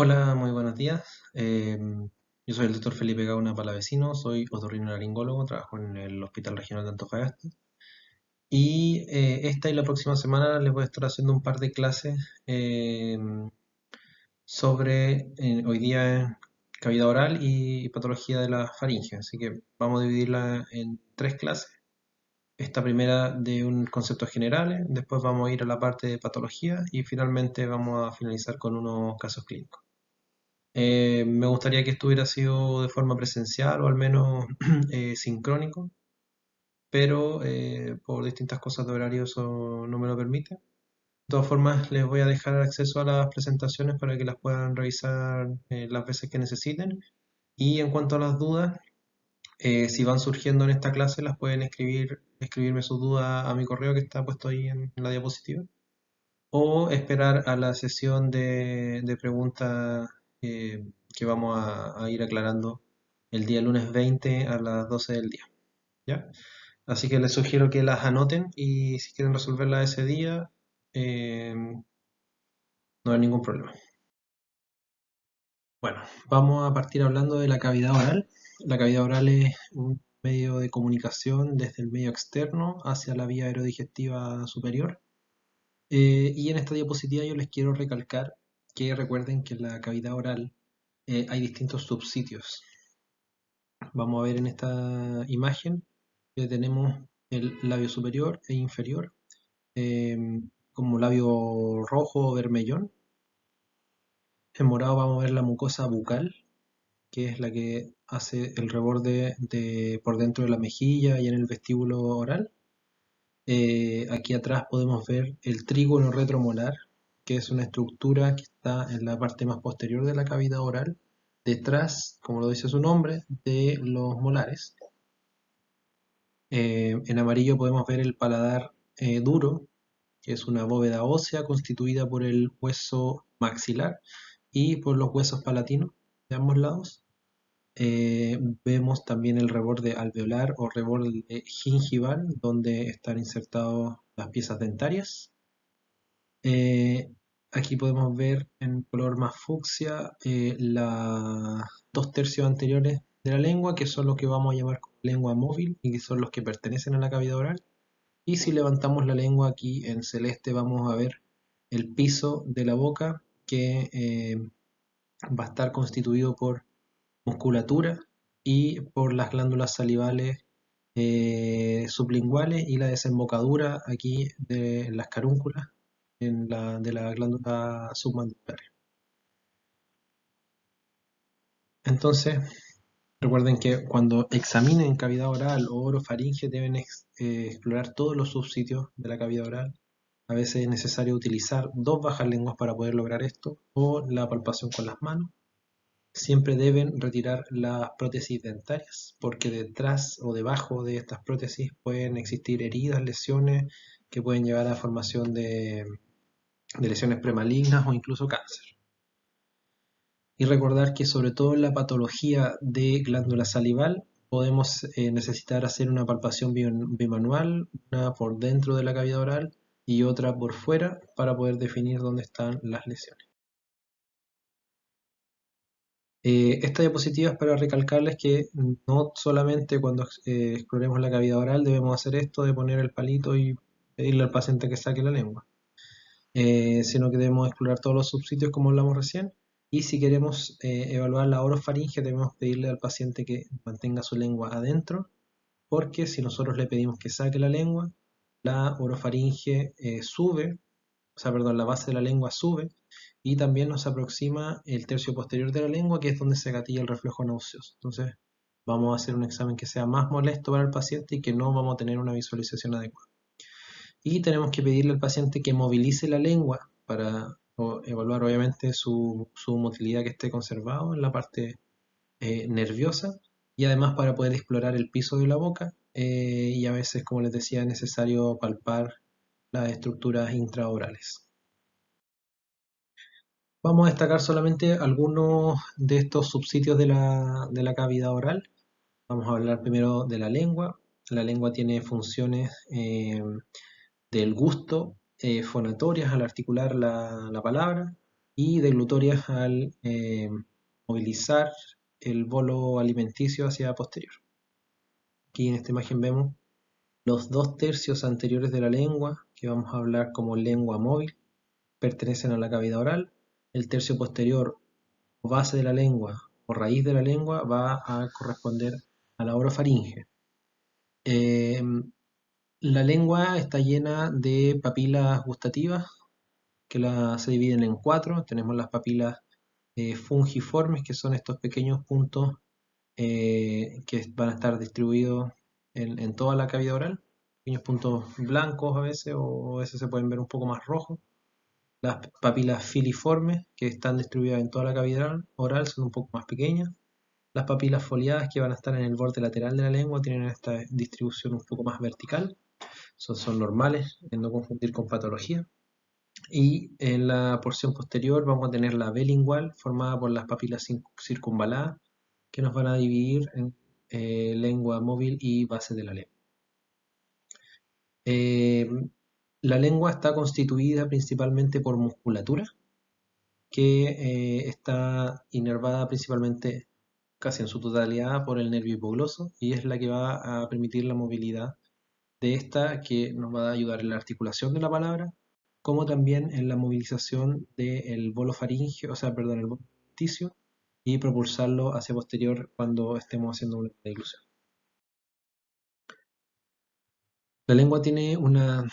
Hola, muy buenos días. Yo soy el doctor Felipe Gauna Palavecino, soy otorrinolaringólogo, trabajo en el Hospital Regional de Antofagasta. Y esta y la próxima semana les voy a estar haciendo un par de clases sobre, hoy día, cavidad oral y patología de la faringe. Así que vamos a dividirla en tres clases. Esta primera de un conceptos generales, después vamos a ir a la parte de patología y finalmente vamos a finalizar con unos casos clínicos. Me gustaría que esto hubiera sido de forma presencial o al menos sincrónico, pero por distintas cosas de horario eso no me lo permite. De todas formas, les voy a dejar acceso a las presentaciones para que las puedan revisar las veces que necesiten. Y en cuanto a las dudas, si van surgiendo en esta clase, las pueden escribirme sus dudas a mi correo que está puesto ahí en la diapositiva. O esperar a la sesión de preguntas que vamos a ir aclarando el día lunes 20 a las 12 del día. ¿Ya? Así que les sugiero que las anoten y si quieren resolverlas ese día, no hay ningún problema. Bueno, vamos a partir hablando de la cavidad oral. La cavidad oral es un medio de comunicación desde el medio externo hacia la vía aerodigestiva superior. Y en esta diapositiva yo les quiero recalcar que recuerden que en la cavidad oral hay distintos subsitios. Vamos a ver en esta imagen que tenemos el labio superior e inferior, eh, como labio rojo o vermellón. En morado vamos a ver la mucosa bucal, que es la que hace el reborde por dentro de la mejilla y en el vestíbulo oral. Aquí atrás podemos ver el trígono retromolar, que es una estructura que está en la parte más posterior de la cavidad oral, detrás, como lo dice su nombre, de los molares. En amarillo podemos ver el paladar duro, que es una bóveda ósea constituida por el hueso maxilar y por los huesos palatinos de ambos lados. Vemos también el reborde alveolar o reborde gingival, donde están insertadas las piezas dentarias. Eh, Aquí podemos ver en color más fucsia las dos tercios anteriores de la lengua, que son los que vamos a llamar como lengua móvil y que son los que pertenecen a la cavidad oral. Y si levantamos la lengua aquí en celeste, vamos a ver el piso de la boca que va a estar constituido por musculatura y por las glándulas salivales sublinguales y la desembocadura aquí de las carúnculas de la glándula submandibular. Entonces, recuerden que cuando examinen cavidad oral o orofaringe deben explorar todos los subsitios de la cavidad oral. A veces es necesario utilizar dos bajas lenguas para poder lograr esto o la palpación con las manos. Siempre deben retirar las prótesis dentarias porque detrás o debajo de estas prótesis pueden existir heridas, lesiones que pueden llevar a formación de lesiones premalignas o incluso cáncer. Y recordar que sobre todo en la patología de glándula salival podemos necesitar hacer una palpación bimanual, una por dentro de la cavidad oral y otra por fuera para poder definir dónde están las lesiones. Esta diapositiva es para recalcarles que no solamente cuando exploremos la cavidad oral debemos hacer esto de poner el palito y pedirle al paciente que saque la lengua, sino que debemos explorar todos los subsitios como hablamos recién. Y si queremos evaluar la orofaringe, debemos pedirle al paciente que mantenga su lengua adentro, porque si nosotros le pedimos que saque la lengua, la orofaringe sube, o sea, perdón, la base de la lengua sube y también nos aproxima el tercio posterior de la lengua, que es donde se gatilla el reflejo nauseoso. Entonces, vamos a hacer un examen que sea más molesto para el paciente y que no vamos a tener una visualización adecuada. Y tenemos que pedirle al paciente que movilice la lengua para evaluar obviamente su motilidad que esté conservado en la parte nerviosa y además para poder explorar el piso de la boca y a veces, como les decía, es necesario palpar las estructuras intraorales. Vamos a destacar solamente algunos de estos subsitios de la cavidad oral. Vamos a hablar primero de la lengua. La lengua tiene funciones del gusto fonatorias al articular la palabra. y deglutorias al movilizar el bolo alimenticio hacia posterior. Aquí en esta imagen vemos los 2/3 anteriores de la lengua, que vamos a hablar como lengua móvil, pertenecen a la cavidad oral. El tercio posterior o base de la lengua o raíz de la lengua va a corresponder a la orofaringe. Eh, la lengua está llena de papilas gustativas que se dividen en 4. Tenemos las papilas fungiformes, que son estos pequeños puntos que van a estar distribuidos en toda la cavidad oral. Pequeños puntos blancos a veces, o a veces se pueden ver un poco más rojos. Las papilas filiformes, que están distribuidas en toda la cavidad oral, son un poco más pequeñas. Las papilas foliadas, que van a estar en el borde lateral de la lengua, tienen esta distribución un poco más vertical. Son normales, no confundir con patología. Y en la porción posterior vamos a tener la B lingual, formada por las papilas circunvaladas, que nos van a dividir en lengua móvil y base de la lengua. La lengua está constituida principalmente por musculatura, que está inervada principalmente, casi en su totalidad, por el nervio hipogloso, y es la que va a permitir la movilidad de esta, que nos va a ayudar en la articulación de la palabra, como también en la movilización del bolo faríngeo, o sea, perdón, el bolo ticio, y propulsarlo hacia posterior cuando estemos haciendo una deglución. La lengua tiene una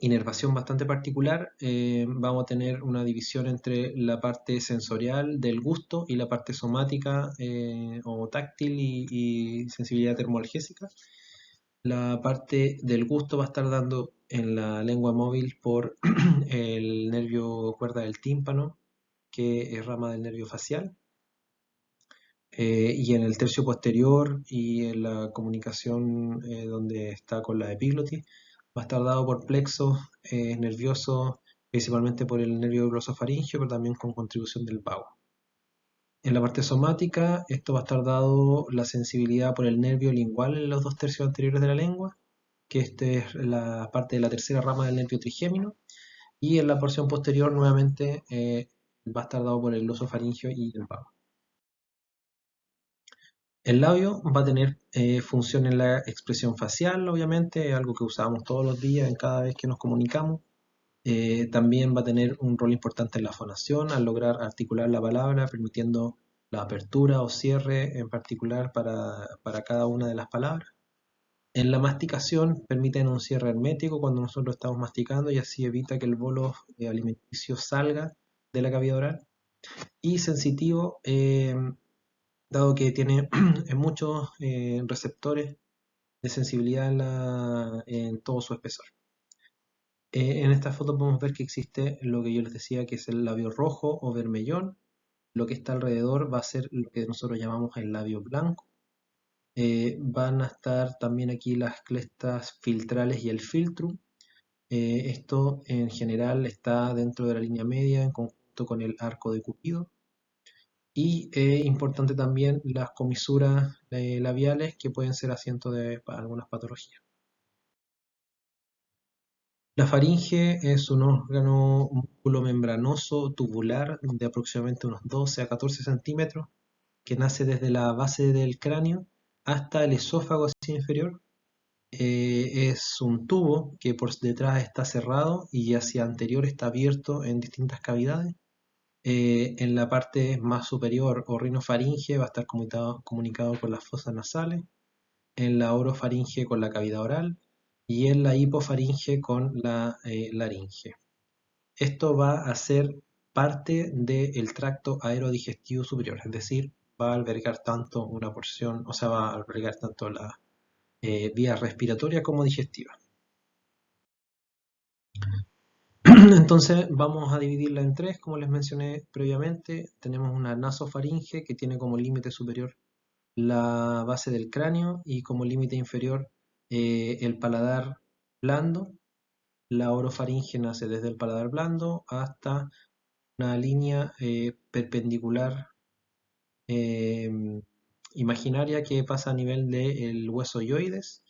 inervación bastante particular. Vamos a tener una división entre la parte sensorial del gusto y la parte somática o táctil y sensibilidad termoalgésica. La parte del gusto va a estar dando en la lengua móvil por el nervio cuerda del tímpano, que es rama del nervio facial. Y en el tercio posterior y en la comunicación donde está con la epiglotis, va a estar dado por plexos nerviosos, principalmente por el nervio glosofaringeo, pero también con contribución del vago. En la parte somática, esto va a estar dado la sensibilidad por el nervio lingual en los 2/3 anteriores de la lengua, que este es la parte de la tercera rama del nervio trigémino, y en la porción posterior nuevamente va a estar dado por el glosofaringeo y el vago. El labio va a tener función en la expresión facial, obviamente, algo que usamos todos los días en cada vez que nos comunicamos. También va a tener un rol importante en la fonación, al lograr articular la palabra, permitiendo la apertura o cierre en particular para cada una de las palabras. En la masticación permiten un cierre hermético cuando nosotros estamos masticando, y así evita que el bolo alimenticio salga de la cavidad oral. Y sensitivo, dado que tiene muchos receptores de sensibilidad en todo su espesor. En esta foto podemos ver que existe lo que yo les decía, que es el labio rojo o vermellón. Lo que está alrededor va a ser lo que nosotros llamamos el labio blanco. Van a estar también aquí las crestas filtrales y el filtrum. Esto en general está dentro de la línea media en conjunto con el arco de Cupido. Y importante también las comisuras labiales, que pueden ser asiento de algunas patologías. La faringe es un órgano músculo membranoso tubular de aproximadamente unos 12 a 14 centímetros, que nace desde la base del cráneo hasta el esófago hacia inferior. Es un tubo que por detrás está cerrado y hacia anterior está abierto en distintas cavidades. En la parte más superior o rinofaringe va a estar comunicado con las fosas nasales, en la orofaringe con la cavidad oral y en la hipofaringe con la laringe. Esto va a ser parte del tracto aerodigestivo superior, es decir, va a albergar tanto una porción, o sea, va a albergar tanto la vía respiratoria como digestiva. Entonces vamos a dividirla en tres, como les mencioné previamente. Tenemos una nasofaringe que tiene como límite superior la base del cráneo y como límite inferior el paladar blando. La orofaringe nace desde el paladar blando hasta una línea perpendicular eh, imaginaria que pasa a nivel del hueso hyoides,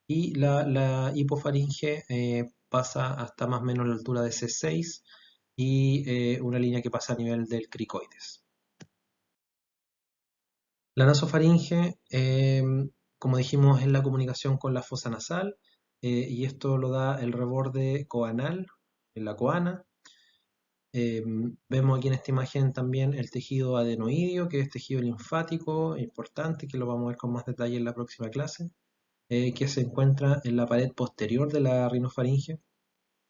y la hipofaringe pasa hasta más o menos la altura de C6 y una línea que pasa a nivel del cricoides. La nasofaringe, como dijimos, es la comunicación con la fosa nasal, y esto lo da el reborde coanal en la coana. Vemos aquí en esta imagen también el tejido adenoideo, que es tejido linfático importante, que lo vamos a ver con más detalle en la próxima clase, que se encuentra en la pared posterior de la rinofaringe.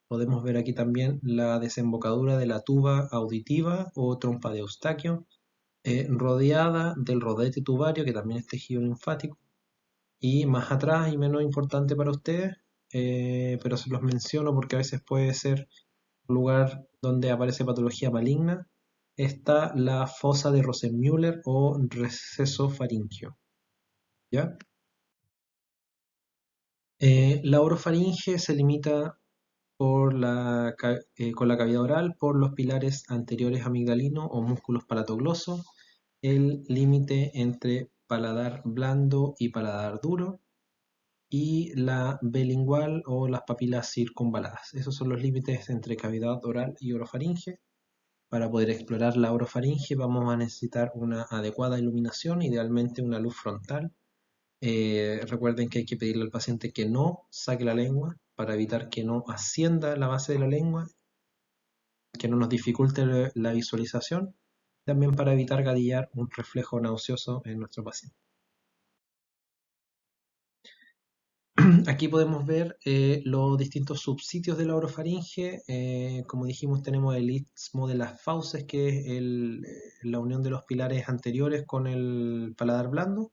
Podemos ver aquí también la desembocadura de la tuba auditiva o trompa de Eustaquio, rodeada del rodete tubario, que también es tejido linfático. Y más atrás, y menos importante para ustedes, pero se los menciono porque a veces puede ser un lugar donde aparece patología maligna, está la fosa de Rosenmüller o receso faríngeo. ¿Ya? La orofaringe se limita con la cavidad oral por los pilares anteriores amigdalinos o músculos palatoglosos, el límite entre paladar blando y paladar duro, y la bilingual o las papilas circunvaladas. Esos son los límites entre cavidad oral y orofaringe. Para poder explorar la orofaringe vamos a necesitar una adecuada iluminación, idealmente una luz frontal. Recuerden que hay que pedirle al paciente que no saque la lengua para evitar que no ascienda la base de la lengua, que no nos dificulte la visualización, también para evitar gadillar un reflejo nauseoso en nuestro paciente. Aquí podemos ver los distintos subsitios de la orofaringe. Como dijimos, tenemos el istmo de las fauces, que es la unión de los pilares anteriores con el paladar blando.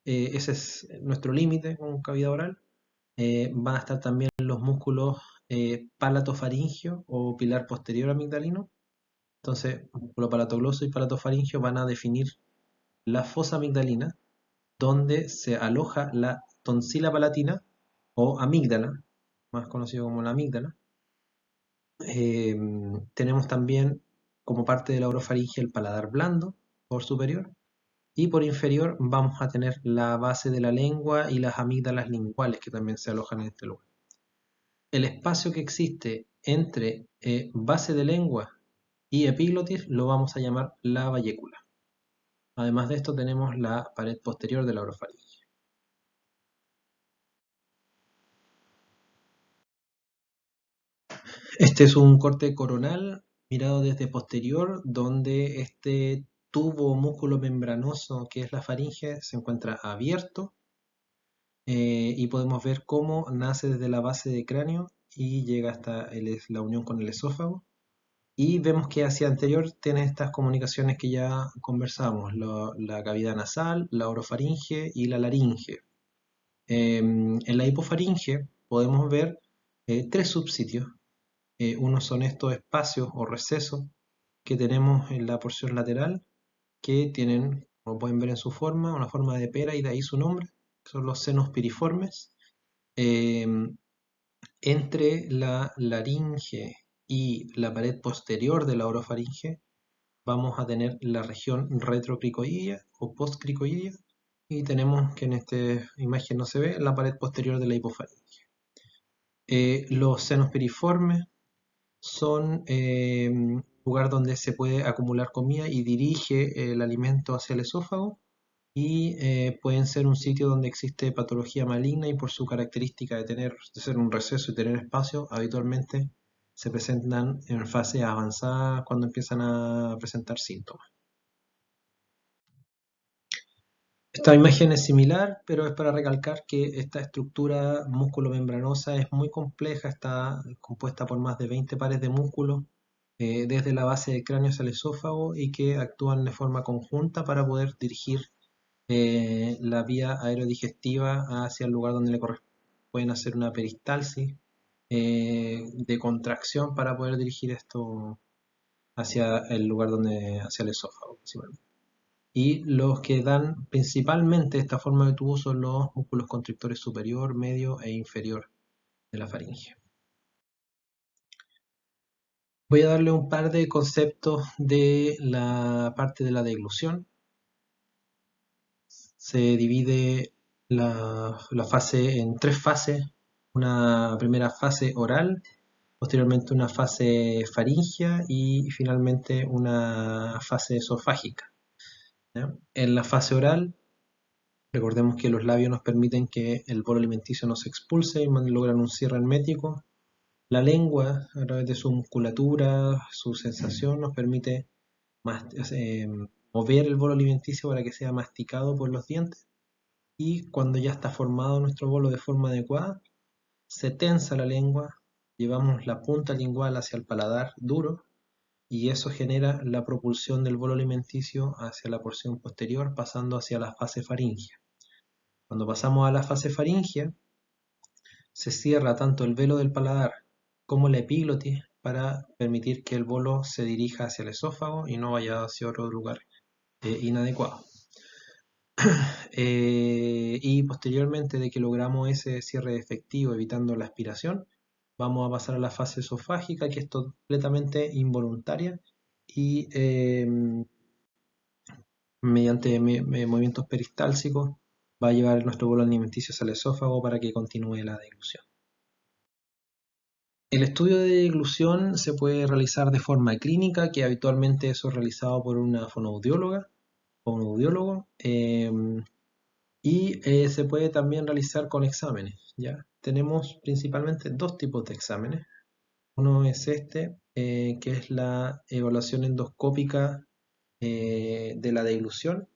Ese es nuestro límite con cavidad oral. Van a estar también los músculos palatofaringio o pilar posterior amigdalino. Entonces, músculo palatogloso y palatofaringio van a definir la fosa amigdalina, donde se aloja la tonsila palatina o amígdala, más conocido como la amígdala. Eh, Tenemos también como parte de la orofaringe el paladar blando por superior, y por inferior vamos a tener la base de la lengua y las amígdalas linguales, que también se alojan en este lugar. El espacio que existe entre base de lengua y epiglotis lo vamos a llamar la vallécula. Además de esto tenemos la pared posterior de la orofaringe. Este es un corte coronal mirado desde posterior, donde este tubo o músculo membranoso que es la faringe se encuentra abierto, y podemos ver cómo nace desde la base del cráneo y llega hasta la unión con el esófago. Y vemos que hacia anterior tiene estas comunicaciones que ya conversamos, la cavidad nasal, la orofaringe y la laringe. En la hipofaringe podemos ver tres subsitios. Unos son estos espacios o recesos que tenemos en la porción lateral, que tienen, como pueden ver en su forma, una forma de pera, y de ahí su nombre, que son los senos piriformes. Eh, Entre la laringe y la pared posterior de la orofaringe vamos a tener la región retrocricoidea o postcricoidea, y tenemos, que en esta imagen no se ve, la pared posterior de la hipofaringe. Los senos piriformes son lugar donde se puede acumular comida y dirige el alimento hacia el esófago, y pueden ser un sitio donde existe patología maligna, y por su característica de ser un receso y tener espacio, habitualmente se presentan en fase avanzada cuando empiezan a presentar síntomas. Esta imagen es similar, pero es para recalcar que esta estructura músculo-membranosa es muy compleja, está compuesta por más de 20 pares de músculos, desde la base del cráneo hacia el esófago, y que actúan de forma conjunta para poder dirigir la vía aerodigestiva hacia el lugar donde le corresponde. Pueden hacer una peristalsis de contracción para poder dirigir esto hacia el lugar hacia el esófago principalmente. Y los que dan principalmente esta forma de tubo son los músculos constrictores superior, medio e inferior de la faringe. Voy a darle un par de conceptos de la parte de la deglución. Se divide la fase en tres fases. Una primera fase oral, posteriormente una fase faríngea y finalmente una fase esofágica, ¿ya? En la fase oral, recordemos que los labios nos permiten que el bolo alimenticio no se expulse y logran un cierre hermético. La lengua, a través de su musculatura, su sensación, nos permite eh, mover el bolo alimenticio para que sea masticado por los dientes. Y cuando ya está formado nuestro bolo de forma adecuada, se tensa la lengua, llevamos la punta lingual hacia el paladar duro y eso genera la propulsión del bolo alimenticio hacia la porción posterior, pasando hacia la fase faríngea. Cuando pasamos a la fase faríngea, se cierra tanto el velo del paladar como la epiglotis para permitir que el bolo se dirija hacia el esófago y no vaya hacia otro lugar inadecuado. Y posteriormente de que logramos ese cierre efectivo evitando la aspiración, vamos a pasar a la fase esofágica, que es completamente involuntaria y mediante movimientos peristálsicos va a llevar nuestro bolo alimenticio hacia el esófago para que continúe la deglución. El estudio de deglución se puede realizar de forma clínica, que habitualmente eso es realizado por una fonoaudióloga o un audiólogo, y se puede también realizar con exámenes, ¿ya? Tenemos principalmente dos tipos de exámenes. Uno es este, que es la evaluación endoscópica de la deglución,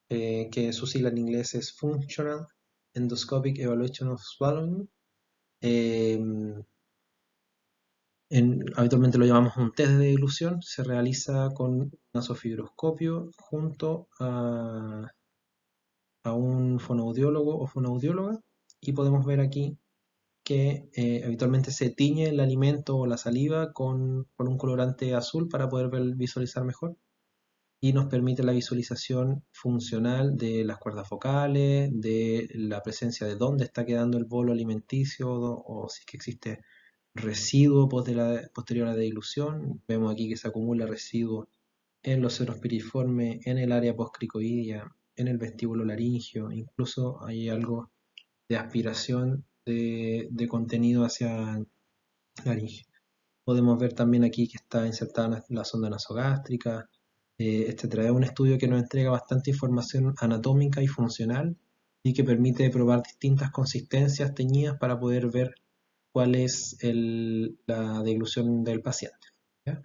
que su sigla en inglés es Functional Endoscopic Evaluation of Swallowing. Eh, Habitualmente lo llamamos un test de deglución, se realiza con un nasofibroscopio junto a un fonoaudiólogo o fonoaudióloga y podemos ver aquí que habitualmente se tiñe el alimento o la saliva con un colorante azul para poder visualizar mejor y nos permite la visualización funcional de las cuerdas focales, de la presencia de dónde está quedando el bolo alimenticio o si es que existe residuo posterior a la dilución. Vemos aquí que se acumula residuo en los senos piriformes, en el área postcricoidea, en el vestíbulo laringio, incluso hay algo de aspiración de contenido hacia laringe. Podemos ver también aquí que está insertada la sonda nasogástrica, etc. Es un estudio que nos entrega bastante información anatómica y funcional y que permite probar distintas consistencias teñidas para poder ver cuál es la deglución del paciente, ¿ya?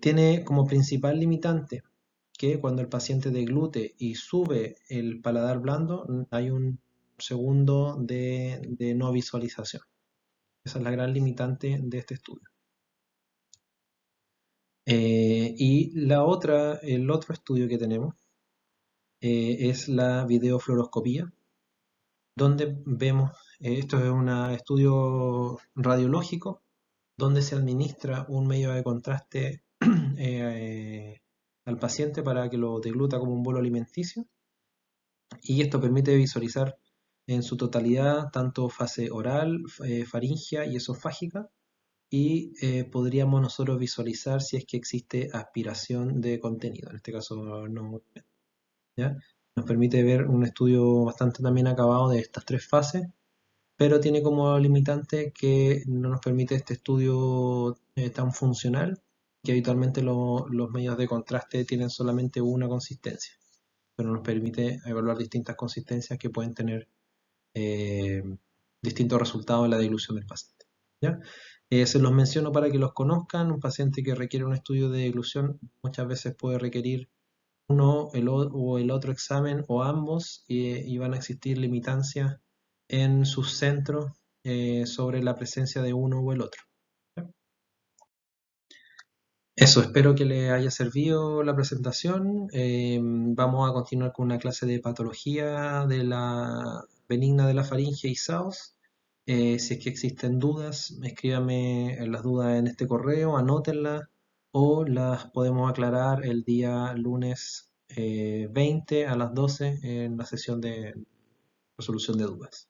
Tiene como principal limitante que cuando el paciente deglute y sube el paladar blando, hay un segundo de no visualización. Esa es la gran limitante de este estudio. Y el otro estudio que tenemos es la videofluoroscopía, donde vemos, esto es un estudio radiológico, donde se administra un medio de contraste al paciente para que lo degluta como un bolo alimenticio, y esto permite visualizar en su totalidad tanto fase oral, faríngea y esofágica, y podríamos nosotros visualizar si es que existe aspiración de contenido, en este caso no, ¿ya? Nos permite ver un estudio bastante también acabado de estas tres fases, pero tiene como limitante que no nos permite este estudio tan funcional, que habitualmente los medios de contraste tienen solamente una consistencia, pero nos permite evaluar distintas consistencias que pueden tener eh, distintos resultados en la dilución del paciente, ¿ya? Se los menciono para que los conozcan. Un paciente que requiere un estudio de dilución muchas veces puede requerir uno o el otro examen o ambos, y van a existir limitancias en sus centros sobre la presencia de uno o el otro. Eso, espero que les haya servido la presentación. Vamos a continuar con una clase de patología de la benigna de la faringe y SAOS. Si es que existen dudas, escríbanme las dudas en este correo, anótenlas o las podemos aclarar el día lunes 20 a las 12 en la sesión de resolución de dudas.